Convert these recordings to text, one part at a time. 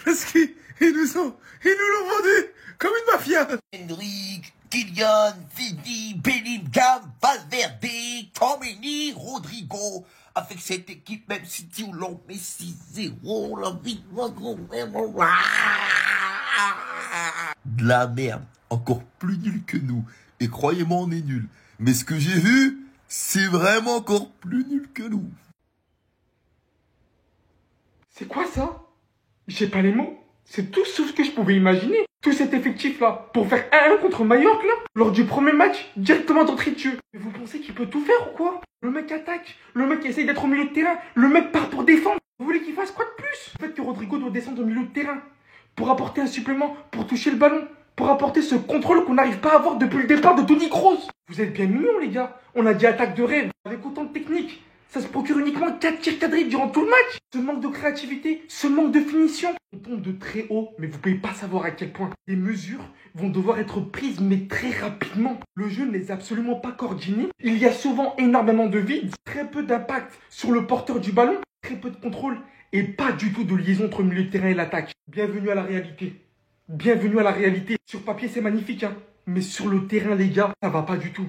Parce qu'ils nous l'ont vendu comme une mafia. Endrick, Kylian, Vini, Bellingham, Valverde, Tomini, Rodrigo. Avec cette équipe, même si tu l'ont mis 6-0, la vie va de la merde, encore plus nul que nous. Et croyez-moi, on est nul. Mais ce que j'ai vu, c'est vraiment encore plus nul que nous. C'est quoi ça? J'ai pas les mots. C'est tout ce que je pouvais imaginer. Tout cet effectif-là, pour faire 1-1 contre Mallorca, là, lors du premier match, directement d'entrée de jeu. Mais vous pensez qu'il peut tout faire ou quoi? Le mec attaque, le mec essaye d'être au milieu de terrain, le mec part pour défendre. Vous voulez qu'il fasse quoi de plus? Le fait que Rodrigo doit descendre au milieu de terrain, pour apporter un supplément, pour toucher le ballon, pour apporter ce contrôle qu'on n'arrive pas à avoir depuis le départ de Toni Kroos. Vous êtes bien mignons les gars. On a dit attaque de rêve, avec autant de technique. Ça se procure uniquement 4 tirs cadrés durant tout le match. Ce manque de créativité, ce manque de finition. On tombe de très haut, mais vous pouvez pas savoir à quel point. Les mesures vont devoir être prises, mais très rapidement. Le jeu n'est absolument pas coordonné. Il y a souvent énormément de vide, très peu d'impact sur le porteur du ballon, très peu de contrôle et pas du tout de liaison entre le milieu de terrain et l'attaque. Bienvenue à la réalité. Bienvenue à la réalité. Sur papier, c'est magnifique, hein. Mais sur le terrain, les gars, ça va pas du tout.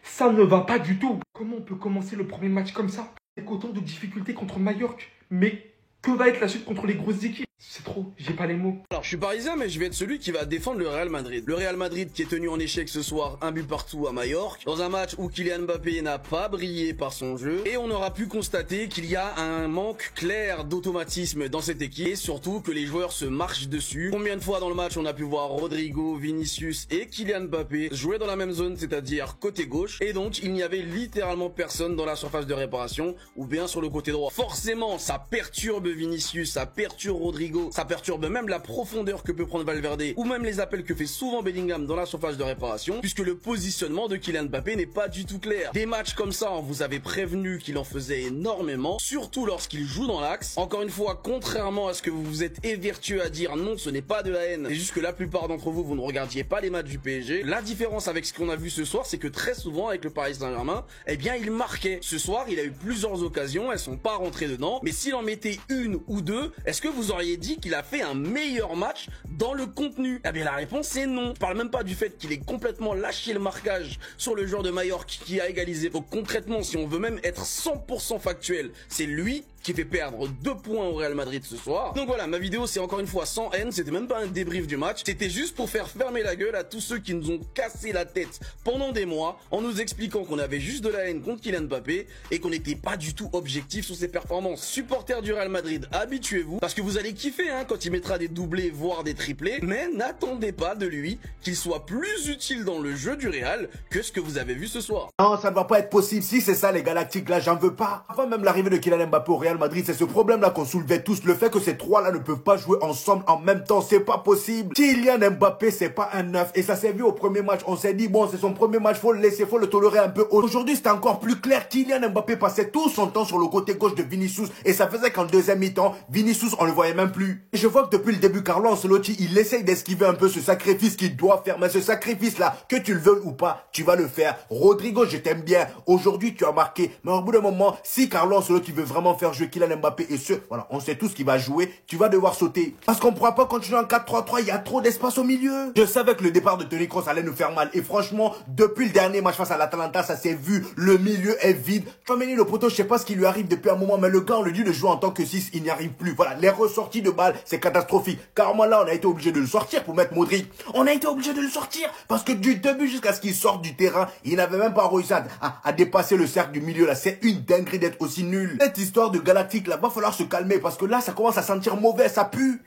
Ça ne va pas du tout. Comment on peut commencer le premier match comme ça? Avec autant de difficultés contre Mallorca. Mais que va être la suite contre les grosses équipes? C'est trop, j'ai pas les mots. Alors je suis parisien mais je vais être celui qui va défendre le Real Madrid. Le Real Madrid qui est tenu en échec ce soir, un but partout à Majorque, dans un match où Kylian Mbappé n'a pas brillé par son jeu. Et on aura pu constater qu'il y a un manque clair d'automatisme dans cette équipe. Et surtout que les joueurs se marchent dessus. Combien de fois dans le match on a pu voir Rodrigo, Vinicius et Kylian Mbappé jouer dans la même zone, c'est-à-dire côté gauche. Et donc il n'y avait littéralement personne dans la surface de réparation ou bien sur le côté droit. Forcément ça perturbe Vinicius, ça perturbe Rodrigo, ça perturbe même la profondeur que peut prendre Valverde ou même les appels que fait souvent Bellingham dans la surface de réparation puisque le positionnement de Kylian Mbappé n'est pas du tout clair. Des matchs comme ça, on vous avait prévenu qu'il en faisait énormément, surtout lorsqu'il joue dans l'axe. Encore une fois, contrairement à ce que vous vous êtes évertué à dire, non, ce n'est pas de la haine, c'est juste que la plupart d'entre vous, vous ne regardiez pas les matchs du PSG. La différence avec ce qu'on a vu ce soir, c'est que très souvent avec le Paris Saint-Germain, eh bien il marquait. Ce soir, il a eu plusieurs occasions, elles sont pas rentrées dedans, mais s'il en mettait une ou deux, est-ce que vous auriez dit qu'il a fait un meilleur match dans le contenu? Eh bien la réponse est non. Je parle même pas du fait qu'il ait complètement lâché le marquage sur le joueur de Majorque qui a égalisé. Donc concrètement, si on veut même être 100% factuel, c'est lui qui fait perdre 2 points au Real Madrid ce soir. Donc voilà, ma vidéo c'est encore une fois sans haine, c'était même pas un débrief du match, c'était juste pour faire fermer la gueule à tous ceux qui nous ont cassé la tête pendant des mois en nous expliquant qu'on avait juste de la haine contre Kylian Mbappé et qu'on n'était pas du tout objectif sur ses performances. Supporters du Real Madrid, habituez-vous parce que vous allez kiffer hein, quand il mettra des doublés voire des triplés, mais n'attendez pas de lui qu'il soit plus utile dans le jeu du Real que ce que vous avez vu ce soir. Non, ça ne va pas être possible. Si c'est ça les Galactiques là, j'en veux pas. Avant même l'arrivée de Kylian Mbappé au Real Madrid, c'est ce problème-là qu'on soulevait tous. Le fait que ces trois-là ne peuvent pas jouer ensemble en même temps, c'est pas possible. Kylian Mbappé, c'est pas un neuf. Et ça s'est vu au premier match. On s'est dit, bon, c'est son premier match, faut le laisser, faut le tolérer un peu. Aujourd'hui, c'est encore plus clair. Kylian Mbappé passait tout son temps sur le côté gauche de Vinicius. Et ça faisait qu'en deuxième mi-temps, Vinicius, on le voyait même plus. Et je vois que depuis le début, Carlo Ancelotti, il essaye d'esquiver un peu ce sacrifice qu'il doit faire. Mais ce sacrifice-là, que tu le veuilles ou pas, tu vas le faire. Rodrigo, je t'aime bien. Aujourd'hui, tu as marqué. Mais au bout d'un moment, si Carlo Ancelotti veut vraiment faire jouer Kylian Mbappé et voilà, on sait tous qu'il va jouer, tu vas devoir sauter. Parce qu'on ne pourra pas continuer en 4-3-3, il y a trop d'espace au milieu. Je savais que le départ de Toni Kroos allait nous faire mal. Et franchement, depuis le dernier match face à l'Atalanta, ça s'est vu. Le milieu est vide. Tchouaméni, le poteau, je sais pas ce qui lui arrive depuis un moment, mais le gars, on lui dit de jouer en tant que 6, il n'y arrive plus. Voilà, les ressorties de balles, c'est catastrophique. Car moi là, on a été obligé de le sortir pour mettre Modric. On a été obligé de le sortir parce que du début jusqu'à ce qu'il sorte du terrain, il n'avait même pas réussi à dépasser le cercle du milieu là. C'est une dinguerie d'être aussi nul. Cette histoire de Galactique là, va falloir se calmer parce que là, ça commence à sentir mauvais, ça pue.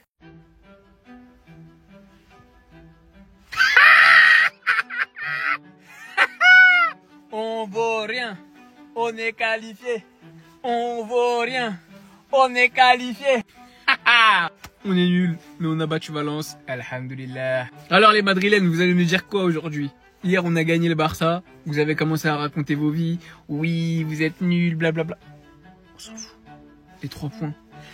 On vaut rien, on est qualifié. On vaut rien, on est qualifié. On est nul, mais on a battu Valence, alhamdoulilah. Alors les Madrilènes, vous allez me dire quoi aujourd'hui? Hier on a gagné le Barça, vous avez commencé à raconter vos vies. Oui, vous êtes nuls, blablabla. On s'en fout. Les 3 points.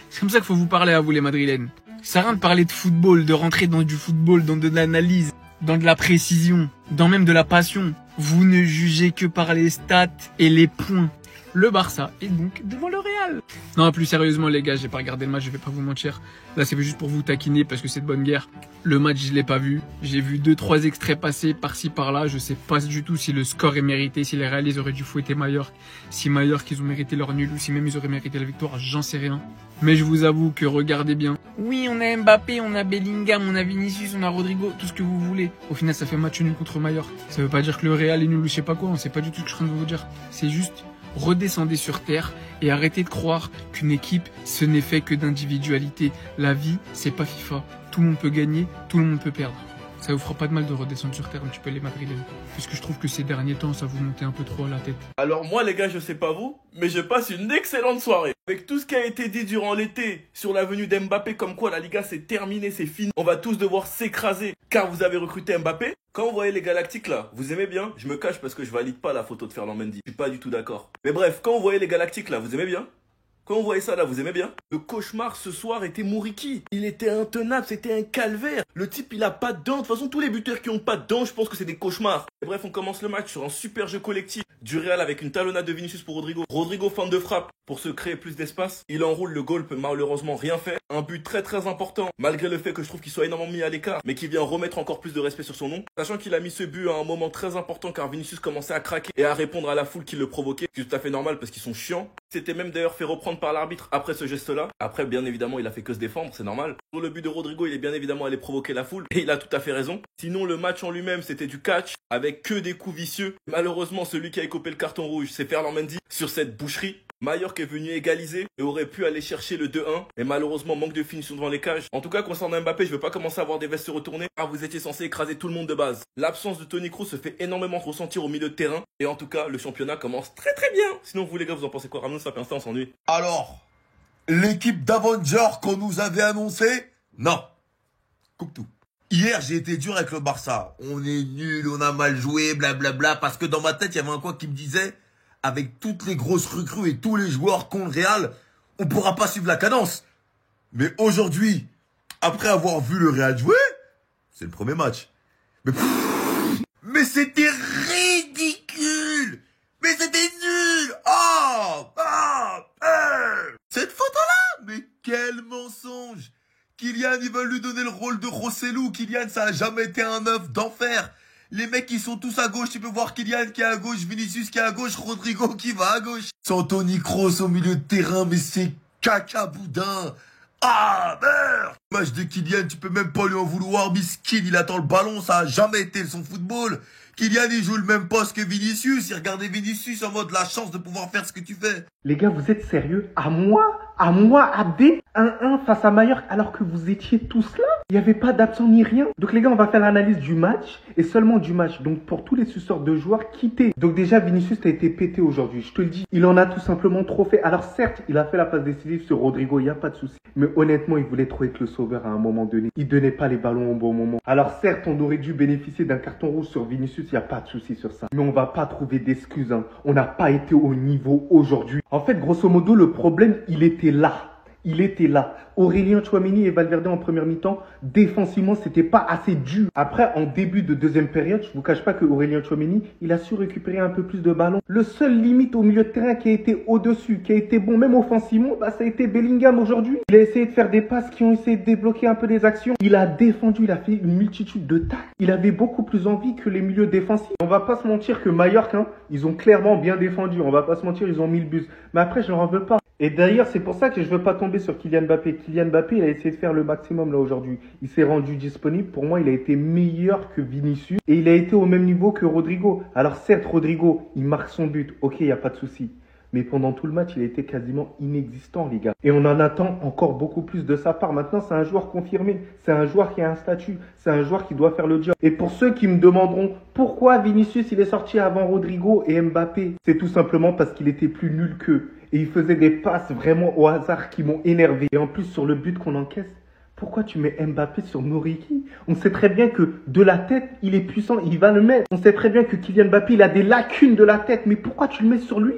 C'est comme ça qu'il faut vous parler à vous les Madrilènes. Ça sert à rien de parler de football, de rentrer dans du football, dans de l'analyse, dans de la précision, dans même de la passion. Vous ne jugez que par les stats et les points. le Barça est donc devant le Real. Non, plus sérieusement les gars, j'ai pas regardé le match, je vais pas vous mentir. Là c'est juste pour vous taquiner parce que c'est de bonne guerre. Le match je l'ai pas vu. J'ai vu 2-3 extraits passer par-ci par-là. Je sais pas du tout si le score est mérité, si les Real ils auraient dû fouetter Mallorca, si Mallorca ils ont mérité leur nul ou si même ils auraient mérité la victoire, j'en sais rien. Mais je vous avoue que regardez bien. Oui, on a Mbappé, on a Bellingham, on a Vinicius, on a Rodrigo, tout ce que vous voulez. Au final ça fait match nul contre Mallorca. Ça veut pas dire que le Real est nul ou je sais pas quoi, on sait pas du tout ce que je suis en train de vous dire. C'est juste redescendez sur terre et arrêtez de croire qu'une équipe, ce n'est fait que d'individualité. La vie, c'est pas FIFA. Tout le monde peut gagner, tout le monde peut perdre. Ça vous fera pas de mal de redescendre sur terre un petit peu les Madrilènes. Parce que je trouve que ces derniers temps, ça vous montait un peu trop à la tête. Alors moi les gars, je sais pas vous, mais je passe une excellente soirée. Avec tout ce qui a été dit durant l'été sur la venue d'Mbappé, comme quoi la Liga c'est terminé, c'est fini. On va tous devoir s'écraser car vous avez recruté Mbappé. Quand vous voyez les Galactiques là, vous aimez bien? Je me cache parce que je valide pas la photo de Ferland Mendy. Je suis pas du tout d'accord. Mais bref, quand vous voyez les Galactiques là, vous aimez bien? Quand vous voyez ça là, vous aimez bien? Le cauchemar ce soir était Mouriki. Il était intenable, c'était un calvaire. Le type il a pas de dents. De toute façon, tous les buteurs qui ont pas de dents, je pense que c'est des cauchemars. Et bref, on commence le match sur un super jeu collectif du Real avec une talonnade de Vinicius pour Rodrigo. Rodrigo fin de frappe pour se créer plus d'espace. Il enroule, le goal peut malheureusement rien faire. Un but très important, malgré le fait que je trouve qu'il soit énormément mis à l'écart, mais qui vient remettre encore plus de respect sur son nom. Sachant qu'il a mis ce but à un moment très important car Vinicius commençait à craquer et à répondre à la foule qui le provoquait. C'est tout à fait normal parce qu'ils sont chiants. C'était même d'ailleurs fait reprendre par l'arbitre après ce geste-là. Après, bien évidemment, il a fait que se défendre, c'est normal. Pour le but de Rodrigo, il est bien évidemment allé provoquer la foule et il a tout à fait raison. Sinon, le match en lui-même, c'était du catch avec que des coups vicieux. Malheureusement, celui qui a écopé le carton rouge, c'est Ferland Mendy sur cette boucherie. Mallorca est venu égaliser et aurait pu aller chercher le 2-1. Mais malheureusement, manque de finition devant les cages. En tout cas, concernant Mbappé, je veux pas commencer à avoir des vestes se retourner car vous étiez censé écraser tout le monde de base. L'absence de Toni Kroos se fait énormément ressentir au milieu de terrain. Et en tout cas, le championnat commence très bien. Sinon, vous les gars, vous en pensez quoi? Ramon, ça fait un instant, on s'ennuie. Alors, l'équipe d'Avengers qu'on nous avait annoncée, non. Coupe tout. Hier, j'ai été dur avec le Barça. On est nul, on a mal joué, blablabla. Parce que dans ma tête, il y avait un coin qui me disait, avec toutes les grosses recrues et tous les joueurs qu'ont le Real, on pourra pas suivre la cadence. Mais aujourd'hui, après avoir vu le Real jouer, c'est le premier match. Mais c'était ridicule. Mais c'était nul. Cette photo-là, mais quel mensonge. Kylian, ils veulent lui donner le rôle de Rossellou. Kylian, ça a jamais été un œuf d'enfer. Les mecs, ils sont tous à gauche. Tu peux voir Kylian qui est à gauche, Vinicius qui est à gauche, Rodrigo qui va à gauche. Sans Toni Kroos au milieu de terrain, mais c'est caca boudin. Merde. Match de Kylian, tu peux même pas lui en vouloir. Miskin, il attend le ballon, ça a jamais été son football. Kylian, il joue le même poste que Vinicius. Il regardait Vinicius en mode la chance de pouvoir faire ce que tu fais. Les gars, vous êtes sérieux? À moi, Abdé, 1-1 face à Mallorca, alors que vous étiez tous là? Il n'y avait pas d'absent ni rien. Donc les gars, on va faire l'analyse du match et seulement du match. Donc pour tous les suceurs de joueurs quittés. Donc déjà, Vinicius a été pété aujourd'hui. Je te le dis, il en a tout simplement trop fait. Alors certes, il a fait la passe décisive sur Rodrigo, il n'y a pas de souci. Mais honnêtement, il voulait trop être le sauveur à un moment donné. Il donnait pas les ballons au bon moment. Alors certes, on aurait dû bénéficier d'un carton rouge sur Vinicius, il n'y a pas de souci sur ça. Mais on va pas trouver d'excuses. On n'a pas été au niveau aujourd'hui. En fait, grosso modo, le problème, il était là. Il était là. Aurélien Tchouameni et Valverde en première mi-temps, défensivement, c'était pas assez dur. Après, en début de deuxième période, je vous cache pas que Aurélien Tchouameni, il a su récupérer un peu plus de ballons. Le seul limite au milieu de terrain qui a été au-dessus, qui a été bon même offensivement, ça a été Bellingham aujourd'hui. Il a essayé de faire des passes qui ont essayé de débloquer un peu des actions. Il a défendu, il a fait une multitude de tacles. Il avait beaucoup plus envie que les milieux défensifs. On va pas se mentir que Mallorca, ils ont clairement bien défendu. On va pas se mentir, ils ont mis le bus. Mais après, je leur en veux pas. Et d'ailleurs, c'est pour ça que je veux pas tomber sur Kylian Mbappé. Kylian Mbappé, il a essayé de faire le maximum là aujourd'hui. Il s'est rendu disponible. Pour moi, il a été meilleur que Vinicius. Et il a été au même niveau que Rodrigo. Alors certes, Rodrigo, il marque son but. Ok, il n'y a pas de souci. Mais pendant tout le match, il a été quasiment inexistant, les gars. Et on en attend encore beaucoup plus de sa part. Maintenant, c'est un joueur confirmé. C'est un joueur qui a un statut. C'est un joueur qui doit faire le job. Et pour ceux qui me demanderont pourquoi Vinicius, il est sorti avant Rodrigo et Mbappé, c'est tout simplement parce qu'il était plus nul qu'eux. Et il faisait des passes vraiment au hasard qui m'ont énervé. Et en plus, sur le but qu'on encaisse, pourquoi tu mets Mbappé sur Mouriki? On sait très bien que de la tête, il est puissant, il va le mettre. On sait très bien que Kylian Mbappé, il a des lacunes de la tête. Mais pourquoi tu le mets sur lui?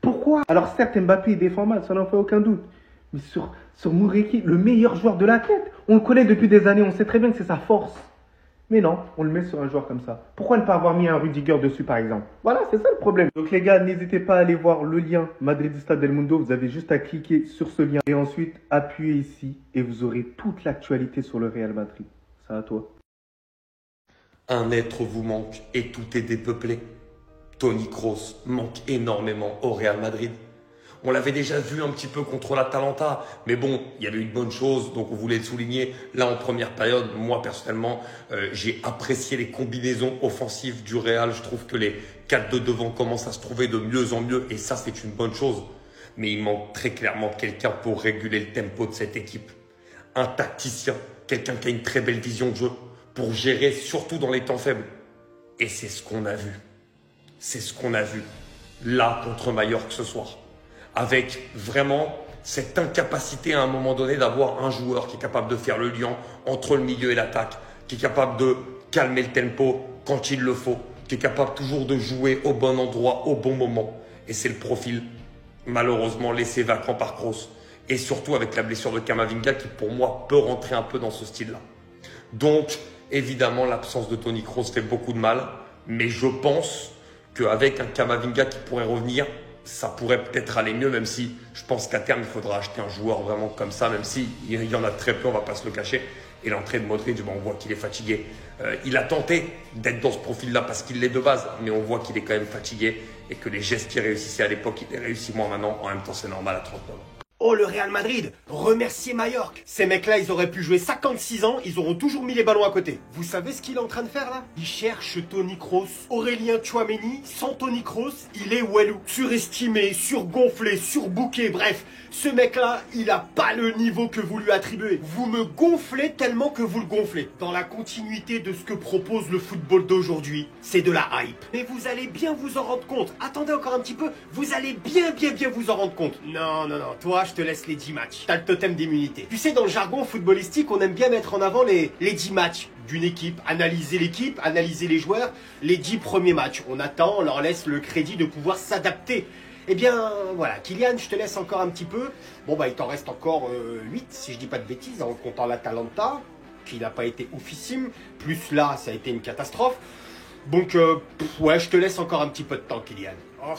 Pourquoi? Alors certes, Mbappé, il défend mal, ça n'en fait aucun doute. Mais sur Mouriki, le meilleur joueur de la tête, on le connaît depuis des années, on sait très bien que c'est sa force. Mais non, on le met sur un joueur comme ça. Pourquoi ne pas avoir mis un Rudiger dessus par exemple? Voilà, c'est ça le problème. Donc les gars, n'hésitez pas à aller voir le lien Madridista del Mundo. Vous avez juste à cliquer sur ce lien et ensuite appuyer ici et vous aurez toute l'actualité sur le Real Madrid. Ça à toi. Un être vous manque et tout est dépeuplé. Toni Kroos manque énormément au Real Madrid. On l'avait déjà vu un petit peu contre l'Atalanta, mais bon, il y avait une bonne chose, donc on voulait le souligner. Là, en première période, moi personnellement, j'ai apprécié les combinaisons offensives du Real. Je trouve que les 4 de devant commencent à se trouver de mieux en mieux, et ça, c'est une bonne chose. Mais il manque très clairement quelqu'un pour réguler le tempo de cette équipe. Un tacticien, quelqu'un qui a une très belle vision de jeu, pour gérer surtout dans les temps faibles. Et c'est ce qu'on a vu. C'est ce qu'on a vu là contre Majorque ce soir. Avec vraiment cette incapacité à un moment donné d'avoir un joueur qui est capable de faire le lien entre le milieu et l'attaque, qui est capable de calmer le tempo quand il le faut, qui est capable toujours de jouer au bon endroit, au bon moment. Et c'est le profil, malheureusement, laissé vacant par Kroos. Et surtout avec la blessure de Camavinga qui, pour moi, peut rentrer un peu dans ce style-là. Donc, évidemment, l'absence de Toni Kroos fait beaucoup de mal. Mais je pense qu'avec un Camavinga qui pourrait revenir, ça pourrait peut-être aller mieux, même si je pense qu'à terme, il faudra acheter un joueur vraiment comme ça, même si il y en a très peu, on ne va pas se le cacher. Et l'entrée de Modric, on voit qu'il est fatigué. Il a tenté d'être dans ce profil-là parce qu'il l'est de base, mais on voit qu'il est quand même fatigué et que les gestes qu'il réussissait à l'époque, il les réussit moins maintenant. En même temps, c'est normal à 39 ans. Oh, le Real Madrid, remerciez Majorque. Ces mecs-là, ils auraient pu jouer 56 ans, ils auront toujours mis les ballons à côté. Vous savez ce qu'il est en train de faire là? Il cherche Toni Kroos. Aurélien Tchouaméni, sans Toni Kroos, il est Walou. Surestimé, surgonflé, surbooké, bref. Ce mec-là, il a pas le niveau que vous lui attribuez. Vous me gonflez tellement que vous le gonflez. Dans la continuité de ce que propose le football d'aujourd'hui, c'est de la hype. Mais vous allez bien vous en rendre compte. Attendez encore un petit peu, vous allez bien vous en rendre compte. Non, toi, je te laisse les 10 matchs. T'as le totem d'immunité. Tu sais, dans le jargon footballistique, on aime bien mettre en avant les 10 matchs d'une équipe, analyser les joueurs, les 10 premiers matchs. On attend, on leur laisse le crédit de pouvoir s'adapter. Eh bien, voilà, Kylian, je te laisse encore un petit peu. Bon, bah, il t'en reste encore 8, si je dis pas de bêtises, en comptant l'Atalanta, qui n'a pas été oufissime. Plus là, ça a été une catastrophe. Donc, ouais, je te laisse encore un petit peu de temps, Kylian. Oh,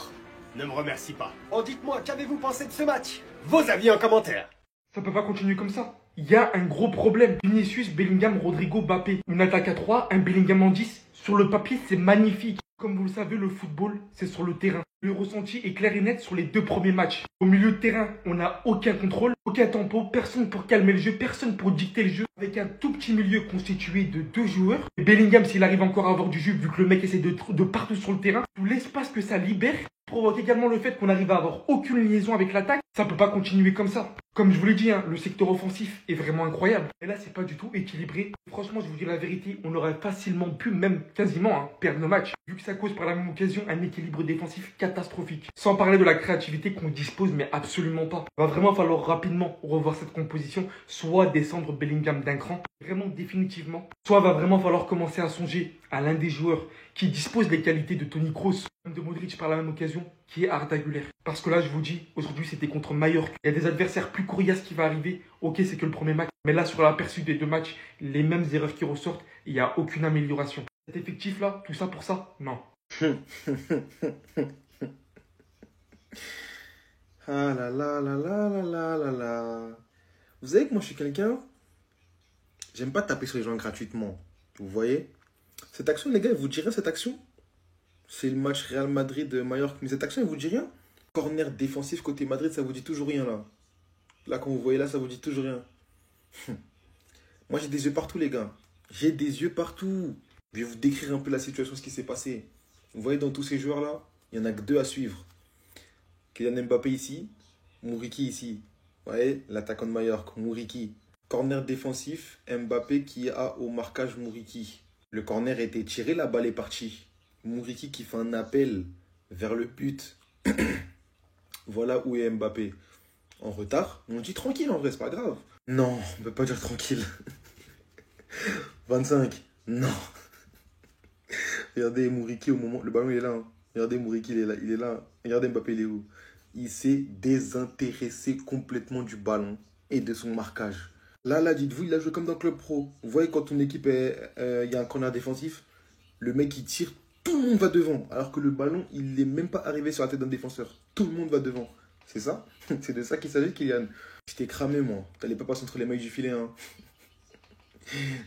ne me remercie pas. Oh, dites-moi, qu'avez-vous pensé de ce match? Vos avis en commentaire. Ça peut pas continuer comme ça. Il y a un gros problème. Vinicius, Bellingham, Rodrigo, Mbappé. Une attaque à 3, un Bellingham en 10. Sur le papier, c'est magnifique. Comme vous le savez, le football, c'est sur le terrain. Le ressenti est clair et net sur les 2 premiers matchs. Au milieu de terrain, on n'a aucun contrôle, aucun tempo, personne pour calmer le jeu, personne pour dicter le jeu. Avec un tout petit milieu constitué de 2 joueurs. Et Bellingham, s'il arrive encore à avoir du jeu, vu que le mec essaie de partout sur le terrain, tout l'espace que ça libère provoque également le fait qu'on n'arrive à avoir aucune liaison avec l'attaque. Ça peut pas continuer comme ça. Comme je vous l'ai dit, le secteur offensif est vraiment incroyable. Et là, c'est pas du tout équilibré. Franchement, je vous dis la vérité, on aurait facilement pu, même quasiment, perdre nos matchs. Vu que ça cause par la même occasion un équilibre défensif catastrophique. Sans parler de la créativité qu'on dispose, mais absolument pas. Il va vraiment falloir rapidement revoir cette composition, soit descendre Bellingham d'un cran, vraiment définitivement, soit va vraiment falloir commencer à songer à l'un des joueurs qui dispose des qualités de Toni Kroos, de Modric par la même occasion, qui est Arda Güler. Parce que là, je vous dis, aujourd'hui, c'était contre Majorque. Il y a des adversaires plus coriaces qui vont arriver. Ok, c'est que le premier match. Mais là, sur l'aperçu des 2 matchs, les mêmes erreurs qui ressortent, il n'y a aucune amélioration. Cet effectif-là, tout ça pour ça? Non. Ah là là là là là là là là. Vous savez que moi, je suis quelqu'un... J'aime pas taper sur les gens gratuitement. Vous voyez? Cette action, les gars, vous direz cette action? C'est le match Real Madrid-Majorque. Mais cette action, elle vous dit rien? Corner défensif côté Madrid, ça vous dit toujours rien, là. Là, quand vous voyez là, ça vous dit toujours rien. Moi, j'ai des yeux partout, les gars. J'ai des yeux partout. Je vais vous décrire un peu la situation, ce qui s'est passé. Vous voyez, dans tous ces joueurs-là, il n'y en a que 2 à suivre. Kylian Mbappé ici, Mouriki ici. Vous voyez, l'attaquant de Majorque, Mouriki. Corner défensif, Mbappé qui a au marquage Mouriki. Le corner a été tiré, la balle est partie. Mouriki qui fait un appel vers le but. Voilà où est Mbappé. En retard. On dit tranquille en vrai, c'est pas grave. Non, on ne peut pas dire tranquille. 25. Non. Regardez Mouriki au moment... Le ballon il est là. Hein. Regardez Mouriki, il est là. Regardez Mbappé, il est où? Il s'est désintéressé complètement du ballon et de son marquage. Là, dites-vous, il a joué comme dans Club Pro. Vous voyez, quand ton équipe il y a un corner défensif, le mec il tire, tout le monde va devant. Alors que le ballon, il n'est même pas arrivé sur la tête d'un défenseur. Tout le monde va devant. C'est ça? C'est de ça qu'il s'agit, Kylian. J'étais cramé, moi. T'allais pas passer entre les mailles du filet, hein.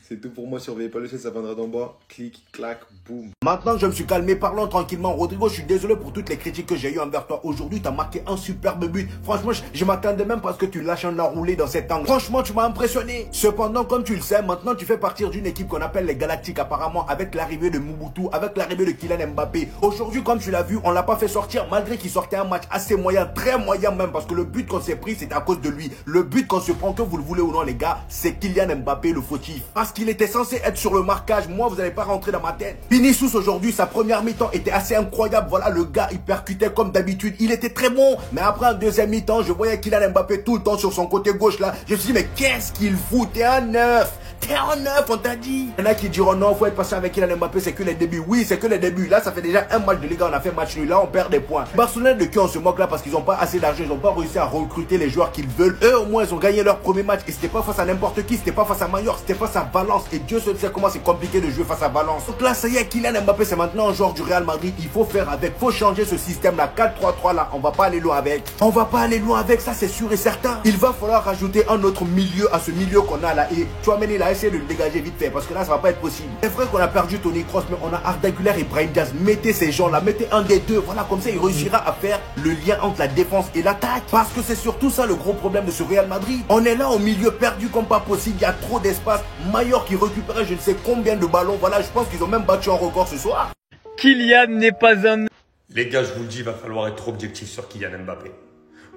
C'est tout pour moi, surveillez pas le ciel, ça viendra d'en bas. Clic, clac, boum. Maintenant, je me suis calmé, parlons tranquillement. Rodrigo, je suis désolé pour toutes les critiques que j'ai eues envers toi. Aujourd'hui, tu as marqué un superbe but. Franchement, je m'attendais même parce que tu lâches un enroulé dans cet angle. Franchement, tu m'as impressionné. Cependant, comme tu le sais, maintenant, tu fais partir d'une équipe qu'on appelle les Galactiques, apparemment, avec l'arrivée de Mobutu, avec l'arrivée de Kylian Mbappé. Aujourd'hui, comme tu l'as vu, on l'a pas fait sortir, malgré qu'il sortait un match assez moyen, très moyen même, parce que le but qu'on s'est pris, c'est à cause de lui. Le but qu'on se prend, que vous le voulez ou non, les gars, c'est Kylian Mbappé, le fautif. Parce qu'il était censé être sur le marquage. Moi, vous n'allez pas rentrer dans ma tête. Vinicius, aujourd'hui, sa première mi-temps était assez incroyable. Voilà, le gars, il percutait comme d'habitude. Il était très bon. Mais après, en deuxième mi-temps, je voyais Kylian Mbappé tout le temps sur son côté gauche, là. Je me suis dit, mais qu'est-ce qu'il fout? T'es un neuf. T'es un neuf, on t'a dit. Il y en a qui diront, non, faut être patient avec Kylian Mbappé, c'est que les débuts. Oui, c'est que les débuts. Là, ça fait déjà un match de Liga, on a fait match nul. Là, on perd des points. Barcelone, de qui on se moque là parce qu'ils n'ont pas assez d'argent. Ils n'ont pas réussi à recruter les joueurs qu'ils veulent. Eux, au moins, ils ont gagné leur premier match. Et c'était pas face à n'importe qui. C'était pas face à Mallorca. C'était face à Valence. Et Dieu seul sait comment c'est compliqué de jouer face à Valence. Donc là, ça y est, Kylian Mbappé, c'est maintenant un joueur du Real Madrid. Il faut faire avec. Faut changer ce système-là. 4-3-3 là. On va pas aller loin avec. On va pas aller loin avec. Ça, c'est sûr et certain. Il va falloir rajouter un autre milieu à ce milieu qu'on a là. Et Tchouaméni, il a essayé de le dégager vite fait. Parce que là, ça va pas être possible. C'est vrai qu'on a perdu Toni Kroos, mais on a Arda Güler et Brahim Diaz. Mettez ces gens-là. Mettez un des deux. Voilà, comme ça, il réussira à faire le lien entre la défense et l'attaque. Parce que c'est surtout ça le gros problème de ce Real Madrid. On est là au milieu perdu comme pas possible. Il y a trop d'espace. Mallorca qui récupérait je ne sais combien de ballons. Voilà, je pense qu'ils ont même battu un record ce soir. Kylian n'est pas un... Les gars, je vous le dis, il va falloir être objectif sur Kylian Mbappé.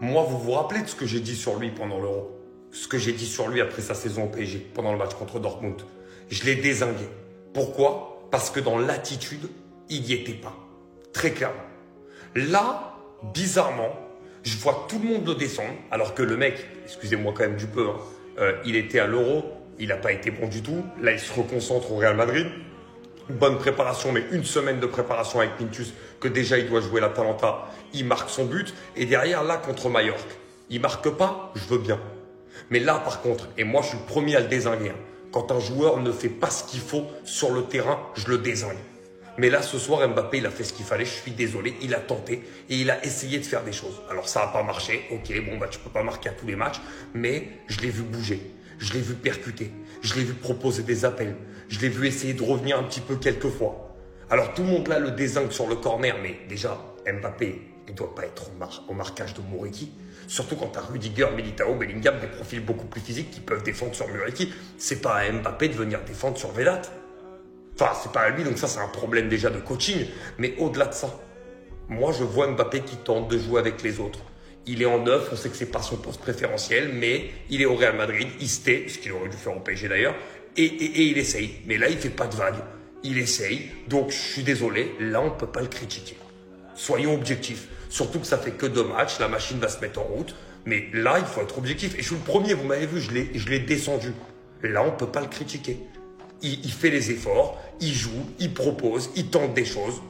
Moi, vous vous rappelez de ce que j'ai dit sur lui pendant l'Euro? Ce que j'ai dit sur lui après sa saison au PSG, pendant le match contre Dortmund. Je l'ai dézingué. Pourquoi? Parce que dans l'attitude, il n'y était pas. Très clairement. Là, bizarrement, je vois tout le monde le descendre, alors que le mec, excusez-moi quand même du peu, il était à l'Euro, il n'a pas été bon du tout. Là, il se reconcentre au Real Madrid. Bonne préparation, mais une semaine de préparation avec Pintus, que déjà il doit jouer l'Atalanta. Il marque son but, et derrière, là, contre Mallorca, il marque pas, je veux bien. Mais là, par contre, et moi, je suis le premier à le dézinguer, hein. Quand un joueur ne fait pas ce qu'il faut sur le terrain, je le dézingue. Mais là, ce soir, Mbappé, il a fait ce qu'il fallait. Je suis désolé, il a tenté et il a essayé de faire des choses. Alors, ça n'a pas marché. Ok, bon, bah, tu peux pas marquer à tous les matchs, mais je l'ai vu bouger. Je l'ai vu percuter. Je l'ai vu proposer des appels. Je l'ai vu essayer de revenir un petit peu quelques fois. Alors, tout le monde là le dézingue sur le corner, mais déjà, Mbappé, il ne doit pas être au marquage de Moretti. Surtout quand tu as Rudiger, Militao, Bellingham, des profils beaucoup plus physiques qui peuvent défendre sur Moretti. C'est pas à Mbappé de venir défendre sur Vedat. Enfin, c'est pas à lui, donc ça, c'est un problème déjà de coaching. Mais au-delà de ça, moi, je vois Mbappé qui tente de jouer avec les autres. Il est en neuf, on sait que c'est pas son poste préférentiel, mais il est au Real Madrid, il se tait, ce qu'il aurait dû faire au PSG d'ailleurs, et il essaye. Mais là, il fait pas de vague. Il essaye, donc je suis désolé, là, on peut pas le critiquer. Soyons objectifs. Surtout que ça fait que 2 matchs, la machine va se mettre en route. Mais là, il faut être objectif. Et je suis le premier, vous m'avez vu, je l'ai descendu. Là, on ne peut pas le critiquer. Il fait les efforts, il joue, il propose, il tente des choses.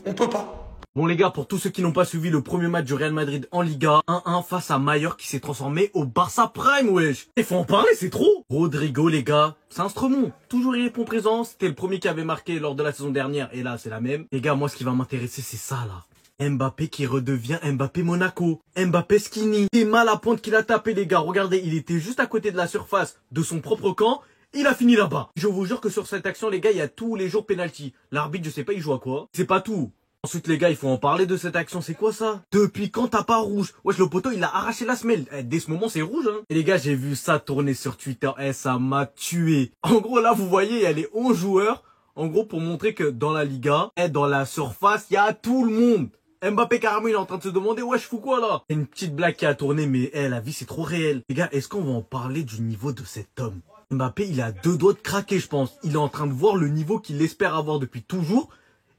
On peut pas. Bon les gars, pour tous ceux qui n'ont pas suivi le premier match du Real Madrid en Liga, 1-1 face à Mallorca qui s'est transformé au Barça Prime, wesh. Il faut en parler, c'est trop. Rodrigo les gars, c'est un Stremont. Toujours il répond présent, c'était le premier qui avait marqué lors de la saison dernière et là c'est la même. Les gars, moi ce qui va m'intéresser c'est ça là. Mbappé qui redevient Mbappé Monaco. Mbappé skinny. C'est mal à pointe qu'il a tapé les gars. Regardez, il était juste à côté de la surface de son propre camp. Il a fini là-bas. Je vous jure que sur cette action les gars, il y a tous les jours penalty. L'arbitre, je sais pas, il joue à quoi. C'est pas tout. Ensuite les gars, il faut en parler de cette action. C'est quoi ça? Depuis quand t'as pas rouge? Wesh, le poteau il a arraché la semelle. Dès ce moment c'est rouge hein. Et les gars, j'ai vu ça tourner sur Twitter. Ça m'a tué. En gros là vous voyez, il y a les 11 joueurs. En gros pour montrer que dans la Liga, dans la surface, il y a tout le monde. Mbappé carrément il est en train de se demander ouais je fous quoi là. Une petite blague qui a tourné mais la vie c'est trop réel. Les gars, est-ce qu'on va en parler du niveau de cet homme? Mbappé il a 2 doigts de craquer je pense. Il est en train de voir le niveau qu'il espère avoir depuis toujours.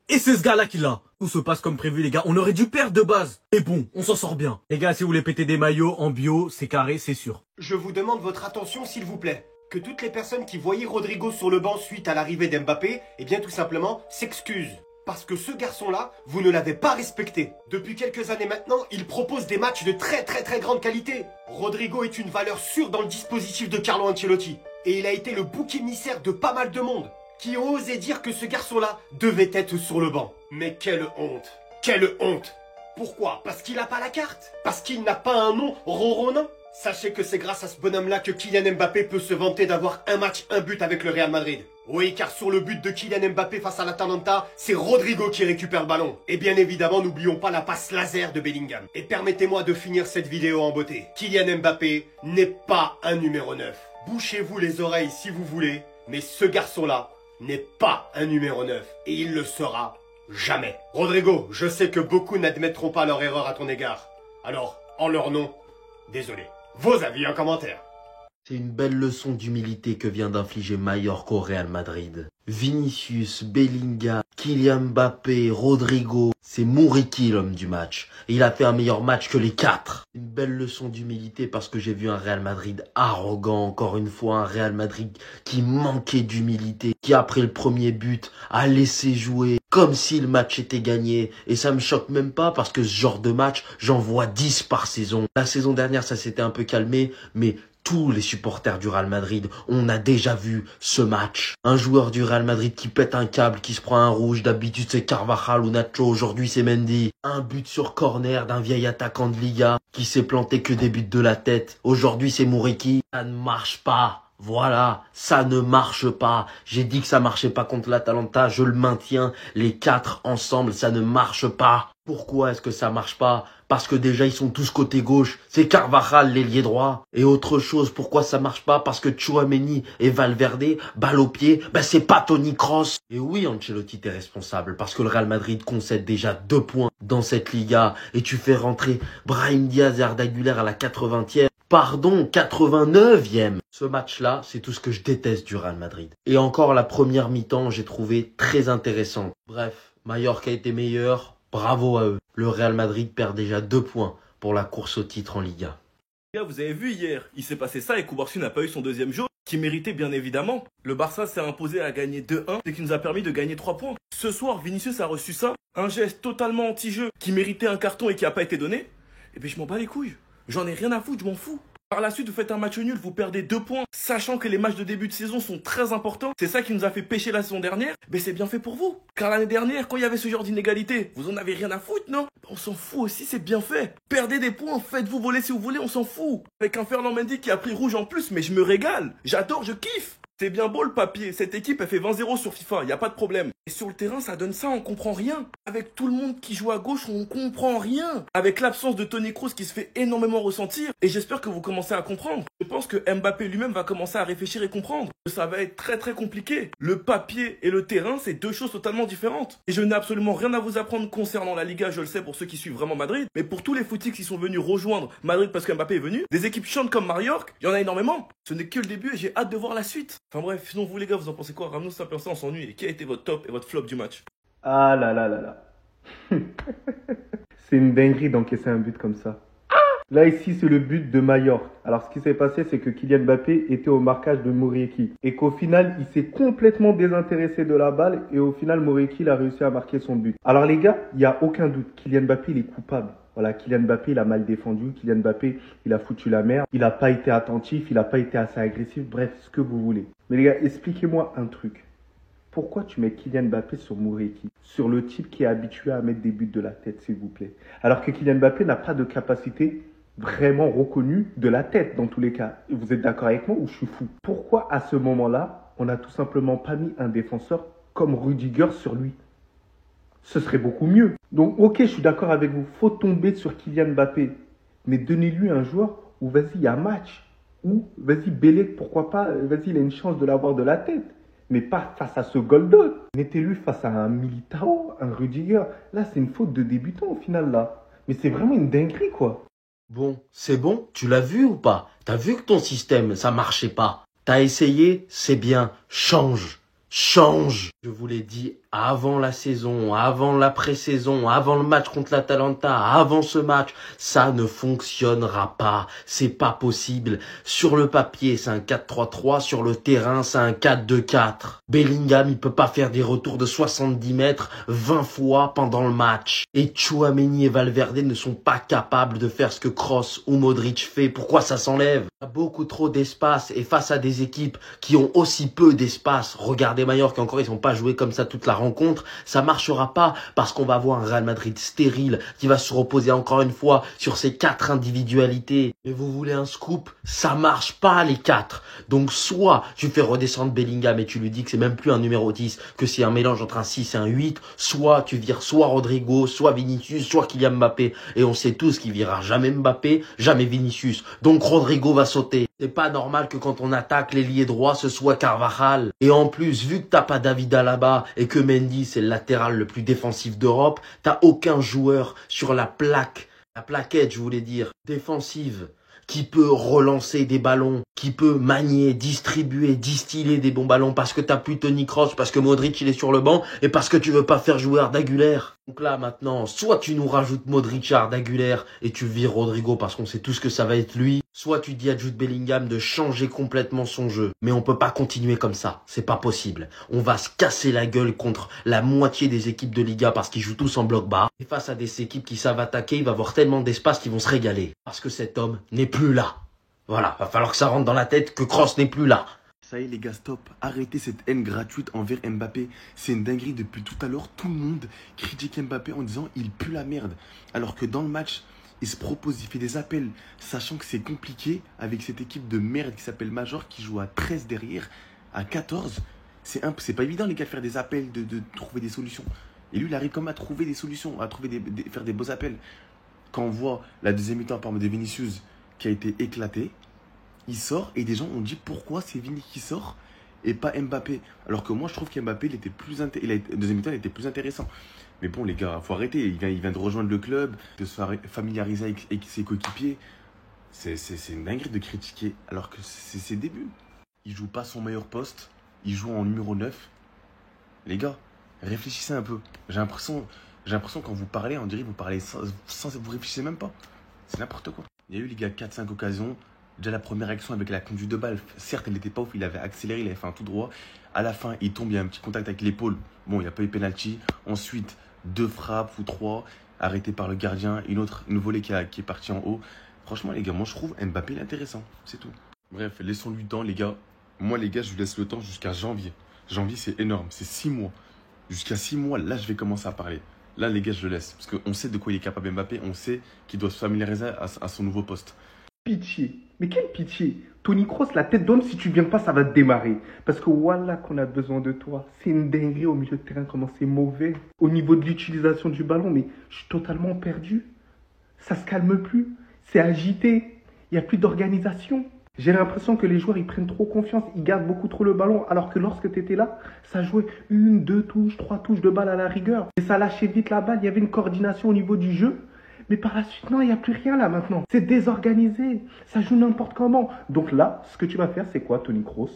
Et c'est ce gars là qui l'a. Tout se passe comme prévu les gars. On aurait dû perdre de base. Mais bon, on s'en sort bien. Les gars, si vous voulez péter des maillots en bio, c'est carré, c'est sûr. Je vous demande votre attention s'il vous plaît. Que toutes les personnes qui voyaient Rodrigo sur le banc suite à l'arrivée d'Mbappé, eh bien tout simplement s'excusent. Parce que ce garçon-là, vous ne l'avez pas respecté. Depuis quelques années maintenant, il propose des matchs de très grande qualité. Rodrigo est une valeur sûre dans le dispositif de Carlo Ancelotti. Et il a été le bouc émissaire de pas mal de monde qui ont osé dire que ce garçon-là devait être sur le banc. Mais quelle honte! Quelle honte! Pourquoi? Parce qu'il n'a pas la carte? Parce qu'il n'a pas un nom ronronnant? Sachez que c'est grâce à ce bonhomme-là que Kylian Mbappé peut se vanter d'avoir un match, un but avec le Real Madrid. Oui, car sur le but de Kylian Mbappé face à l'Atalanta, c'est Rodrigo qui récupère le ballon. Et bien évidemment, n'oublions pas la passe laser de Bellingham. Et permettez-moi de finir cette vidéo en beauté. Kylian Mbappé n'est pas un numéro 9. Bouchez-vous les oreilles si vous voulez, mais ce garçon-là n'est pas un numéro 9. Et il le sera jamais. Rodrigo, je sais que beaucoup n'admettront pas leur erreur à ton égard. Alors, en leur nom, désolé. Vos avis en commentaire. C'est une belle leçon d'humilité que vient d'infliger Mallorca au Real Madrid. Vinicius, Bellingham, Kylian Mbappé, Rodrigo, c'est Muriqi l'homme du match. Et il a fait un meilleur match que les 4. Une belle leçon d'humilité parce que j'ai vu un Real Madrid arrogant, encore une fois, un Real Madrid qui manquait d'humilité, qui après le premier but a laissé jouer comme si le match était gagné. Et ça me choque même pas parce que ce genre de match, j'en vois 10 par saison. La saison dernière, ça s'était un peu calmé, mais tous les supporters du Real Madrid, on a déjà vu ce match. Un joueur du Real Madrid qui pète un câble, qui se prend un rouge, d'habitude c'est Carvajal ou Nacho, aujourd'hui c'est Mendy. Un but sur corner d'un vieil attaquant de Liga qui s'est planté que des buts de la tête. Aujourd'hui c'est Muriqi. Ça ne marche pas. Voilà, ça ne marche pas. J'ai dit que ça marchait pas contre l'Atalanta, je le maintiens. Les 4 ensemble, ça ne marche pas. Pourquoi est-ce que ça marche pas? Parce que déjà ils sont tous côté gauche. C'est Carvajal l'ailier droit. Et autre chose, pourquoi ça marche pas? Parce que Tchouaméni et Valverde, balle au pied, c'est pas Toni Kroos. Et oui, Ancelotti t'es responsable parce que le Real Madrid concède déjà 2 points dans cette Liga. Et tu fais rentrer Brahim Diaz et Arda Güler à la 80e. Pardon, 89e. Ce match-là, c'est tout ce que je déteste du Real Madrid. Et encore la première mi-temps, j'ai trouvé très intéressante. Bref, Mallorca a été meilleur. Bravo à eux. Le Real Madrid perd déjà 2 points pour la course au titre en Liga. Les gars, vous avez vu hier, il s'est passé ça et Cubarsí n'a pas eu son deuxième jaune, qui méritait bien évidemment. Le Barça s'est imposé à gagner 2-1 et qui nous a permis de gagner 3 points. Ce soir, Vinicius a reçu ça, un geste totalement anti-jeu qui méritait un carton et qui n'a pas été donné. Et puis je m'en bats les couilles. J'en ai rien à foutre, je m'en fous. Par la suite, vous faites un match nul, vous perdez 2 points, sachant que les matchs de début de saison sont très importants. C'est ça qui nous a fait pêcher la saison dernière. Mais c'est bien fait pour vous. Car l'année dernière, quand il y avait ce genre d'inégalité, vous en avez rien à foutre, non? On s'en fout aussi, c'est bien fait. Perdez des points, faites-vous voler si vous voulez, on s'en fout. Avec un Ferland Mendy qui a pris rouge en plus, mais je me régale. J'adore, je kiffe. C'est bien beau le papier, cette équipe elle fait 20-0 sur FIFA, y a pas de problème. Et sur le terrain ça donne ça, on comprend rien. Avec tout le monde qui joue à gauche, on comprend rien. Avec l'absence de Toni Kroos qui se fait énormément ressentir, et j'espère que vous commencez à comprendre. Je pense que Mbappé lui-même va commencer à réfléchir et comprendre. Ça va être très compliqué. Le papier et le terrain, c'est 2 choses totalement différentes. Et je n'ai absolument rien à vous apprendre concernant la Liga, je le sais pour ceux qui suivent vraiment Madrid. Mais pour tous les footiques qui sont venus rejoindre Madrid parce que Mbappé est venu, des équipes chiantes comme Mallorca, il y en a énormément. Ce n'est que le début et j'ai hâte de voir la suite. Enfin bref, sinon vous les gars, vous en pensez quoi? Ramenez-nous ça, on s'ennuie. Et qui a été votre top et votre flop du match? Ah là là là là. C'est une dinguerie d'encaisser un but comme ça. Là, ici, c'est le but de Mallorca. Alors, ce qui s'est passé, c'est que Kylian Mbappé était au marquage de Muriqi. Et qu'au final, il s'est complètement désintéressé de la balle. Et au final, Muriqi, il a réussi à marquer son but. Alors, les gars, il n'y a aucun doute. Kylian Mbappé, il est coupable. Voilà, Kylian Mbappé, il a mal défendu. Kylian Mbappé, il a foutu la merde. Il n'a pas été attentif. Il n'a pas été assez agressif. Bref, ce que vous voulez. Mais les gars, expliquez-moi un truc. Pourquoi tu mets Kylian Mbappé sur Muriqi? Sur le type qui est habitué à mettre des buts de la tête, s'il vous plaît. Alors que Kylian Mbappé n'a pas de capacité vraiment reconnue de la tête, dans tous les cas. Vous êtes d'accord avec moi ou je suis fou? Pourquoi, à ce moment-là, on n'a tout simplement pas mis un défenseur comme Rudiger sur lui? Ce serait beaucoup mieux. Donc, ok, je suis d'accord avec vous. Faut tomber sur Kylian Mbappé. Mais donnez-lui un joueur où, vas-y, il y a match. Ou, vas-y, Belek, pourquoi pas, vas-y, il a une chance de l'avoir de la tête. Mais pas face à ce Golden. Mettez-lui face à un Militao, un Rudiger. Là, c'est une faute de débutant au final, là. Mais c'est vraiment une dinguerie, quoi. Bon, c'est bon, tu l'as vu ou pas? T'as vu que ton système, ça marchait pas? T'as essayé, c'est bien, change. Change. Je vous l'ai dit avant la saison, avant la pré-saison, avant le match contre l'Atalanta, avant ce match, ça ne fonctionnera pas. C'est pas possible. Sur le papier, c'est un 4-3-3. Sur le terrain, c'est un 4-2-4. Bellingham, il peut pas faire des retours de 70 mètres 20 fois pendant le match. Et Tchouaméni et Valverde ne sont pas capables de faire ce que Kroos ou Modric fait. Pourquoi ça s'enlève? Il y a beaucoup trop d'espace et face à des équipes qui ont aussi peu d'espace, regardez Mallorca, encore ils n'ont pas joué comme ça toute la rencontre, ça marchera pas parce qu'on va avoir un Real Madrid stérile qui va se reposer encore une fois sur ses 4 individualités. Mais vous voulez un scoop? Ça marche pas les 4. Donc soit tu fais redescendre Bellingham et tu lui dis que c'est même plus un numéro 10, que c'est un mélange entre un 6 et un 8, soit tu vires soit Rodrigo, soit Vinicius, soit Kylian Mbappé. Et on sait tous qu'il virera jamais Mbappé, jamais Vinicius. Donc Rodrigo va sauter. C'est pas normal que quand on attaque l'ailier droit, ce soit Carvajal. Et en plus, vu que t'as pas David Alaba et que Mendy c'est le latéral le plus défensif d'Europe, t'as aucun joueur sur la plaquette, je voulais dire, défensive, qui peut relancer des ballons, qui peut manier, distribuer, distiller des bons ballons parce que t'as plus Toni Kroos, parce que Modric il est sur le banc et parce que tu veux pas faire jouer Arda Güler. Donc là maintenant, soit tu nous rajoutes Modric, Arda Güler et tu vires Rodrigo parce qu'on sait tous que ça va être lui, soit tu dis à Jude Bellingham de changer complètement son jeu. Mais on peut pas continuer comme ça, c'est pas possible. On va se casser la gueule contre la moitié des équipes de Liga parce qu'ils jouent tous en bloc bas. Et face à des équipes qui savent attaquer, il va avoir tellement d'espace qu'ils vont se régaler. Parce que cet homme n'est plus là. Voilà, va falloir que ça rentre dans la tête que Kroos n'est plus là. Ça y est les gars, stop. Arrêtez cette haine gratuite envers Mbappé. C'est une dinguerie depuis tout à l'heure. Tout le monde critique Mbappé en disant il pue la merde. Alors que dans le match, il se propose, il fait des appels, sachant que c'est compliqué avec cette équipe de merde qui s'appelle Major, qui joue à 13 derrière, à 14. C'est pas évident les gars de faire des appels, de trouver des solutions. Et lui il arrive comme à trouver des solutions, à trouver faire des beaux appels. Quand on voit la deuxième mi-temps par exemple de Vinicius qui a été éclaté, il sort et des gens ont dit pourquoi c'est Vini qui sort et pas Mbappé. Alors que moi je trouve qu'Mbappé il était plus deuxième mi-temps il était plus intéressant. Mais bon les gars, faut arrêter, il vient de rejoindre le club, de se familiariser avec ses coéquipiers. C'est une dinguerie de critiquer alors que c'est ses débuts. Il joue pas son meilleur poste, il joue en numéro 9. Les gars, réfléchissez un peu. J'ai l'impression quand vous parlez, on dirait que vous parlez sans vous réfléchissez même pas. C'est n'importe quoi. Il y a eu les gars 4-5 occasions. Déjà la première action avec la conduite de balle, certes elle n'était pas ouf, il avait accéléré, il avait fait un tout droit. À la fin il tombe, il y a un petit contact avec l'épaule. Bon il n'y a pas eu penalty. Ensuite 2 frappes ou 3 arrêtées par le gardien. Une volée qui est partie en haut. Franchement les gars, moi je trouve Mbappé intéressant, c'est tout. Bref, laissons-lui le temps les gars. Moi les gars je vous laisse le temps jusqu'à janvier. Janvier c'est énorme, c'est 6 mois. Jusqu'à 6 mois là je vais commencer à parler. Là les gars je le laisse, parce qu'on sait de quoi il est capable Mbappé, on sait qu'il doit se familiariser à son nouveau poste. Pitié. Mais quelle pitié. Toni Kroos, la tête d'homme, si tu viens pas, ça va te démarrer. Parce que voilà qu'on a besoin de toi. C'est une dinguerie au milieu de terrain, comment c'est mauvais. Au niveau de l'utilisation du ballon, mais je suis totalement perdu. Ça se calme plus. C'est agité. Il n'y a plus d'organisation. J'ai l'impression que les joueurs, ils prennent trop confiance. Ils gardent beaucoup trop le ballon. Alors que lorsque tu étais là, ça jouait 1, 2 touches, 3 touches de balle à la rigueur. Et ça lâchait vite la balle. Il y avait une coordination au niveau du jeu. Mais par la suite, non, il n'y a plus rien là maintenant. C'est désorganisé. Ça joue n'importe comment. Donc là, ce que tu vas faire, c'est quoi, Toni Kroos?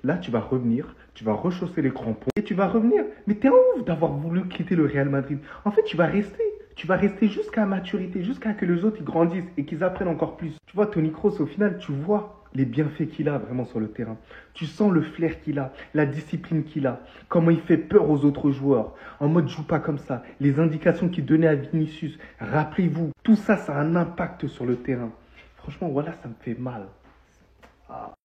Là, tu vas revenir, tu vas rechausser les crampons et tu vas revenir. Mais t'es un ouf d'avoir voulu quitter le Real Madrid. En fait, tu vas rester. Tu vas rester jusqu'à maturité, jusqu'à que les autres ils grandissent et qu'ils apprennent encore plus. Tu vois, Toni Kroos, au final, tu vois les bienfaits qu'il a vraiment sur le terrain. Tu sens le flair qu'il a, la discipline qu'il a, comment il fait peur aux autres joueurs. En mode joue pas comme ça. Les indications qu'il donnait à Vinicius, rappelez-vous, tout ça, ça a un impact sur le terrain. Franchement, voilà, ça me fait mal. Ah.